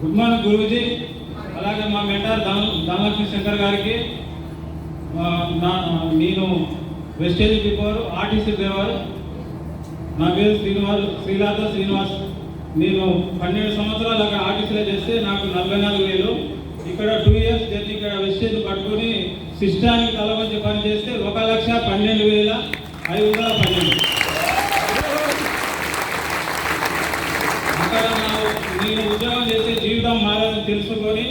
Good morning Guruji. అలాగే మా mentor Dhanalakshmi Shankar గారికి, నేను వెస్టేజ్ బిఫోర్ ఆర్టీసీ డ్రైవర్. నా పేరు శ్రీలాత శ్రీనివాస్. నేను 12 సంవత్సరాలు అక్కడ ఆర్టీసీలో చేస్తే నాకు 44,000. ఇక్కడ 2 ఇయర్స్ జర్నీ ఇక్కడ వెస్టేజ్ పట్టుకుని సిస్టానికి తల వంచి పని చేస్తే 1,12,512. అక్కడ నేను ఉద్యోగం చేస్తే జీవితం మారాలని తెలుసుకొని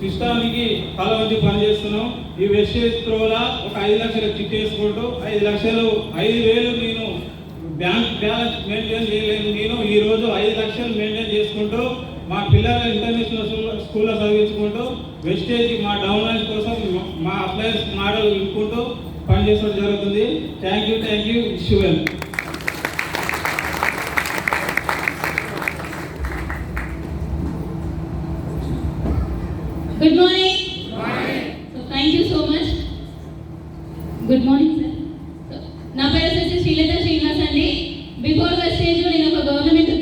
సిస్టానికి తల వంచి పని చేస్తున్నాం. ఈ వెస్టేజ్ త్రోలా ఒక 5 లక్షలు చిట్ వేసుకుంటూ 5,000 నేను బ్యాంక్ బ్యాలెన్స్ మెయింటైన్ చేయలేను. నేను ఈరోజు 5 లక్షలు మెయింటైన్ చేసుకుంటూ మా పిల్లల ఇంటర్నేషనల్ స్కూల్లో చదివించుకుంటూ వెస్టేజ్ మా డౌన్లైన్స్ కోసం మా అప్లయన్స్ మోడల్ వినుకుంటూ పనిచేయడం జరుగుతుంది. Thank you Shivan. Good morning. So thank you so much. Good morning sir. నా పేరు వచ్చేసి శ్రీలత శ్రీనివాస్ అండి. బిఫోర్ వెస్టేజ్ నేను ఒక గవర్నమెంట్